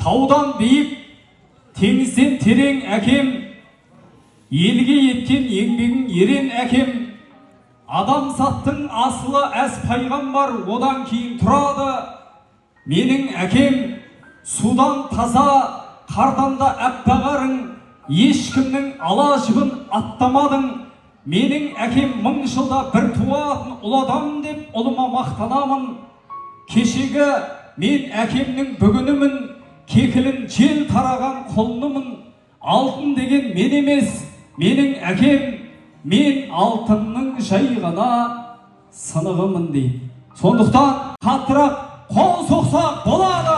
таудан биік, теңізден терең әкем, елге еткен еңбегің ерен әкем, адамзаттың асылы әз пайғамбар одан кейін тұрады. Менің әкем судан таза, қардан да әппағарың, ешкімнің ала жібін аттамадың. Менің әкем 1000 жылда бір туатын ұлы адам деп ұлыма мақтанамын. Кешегі мен әкемнің бүгінімін, кекілін жел тараған құлынымын. Алтын деген мен емес, менің әкем, мен алтынның жай ғана сынығымын дейді. Сондықтан қаттырақ қол соқсақ болады.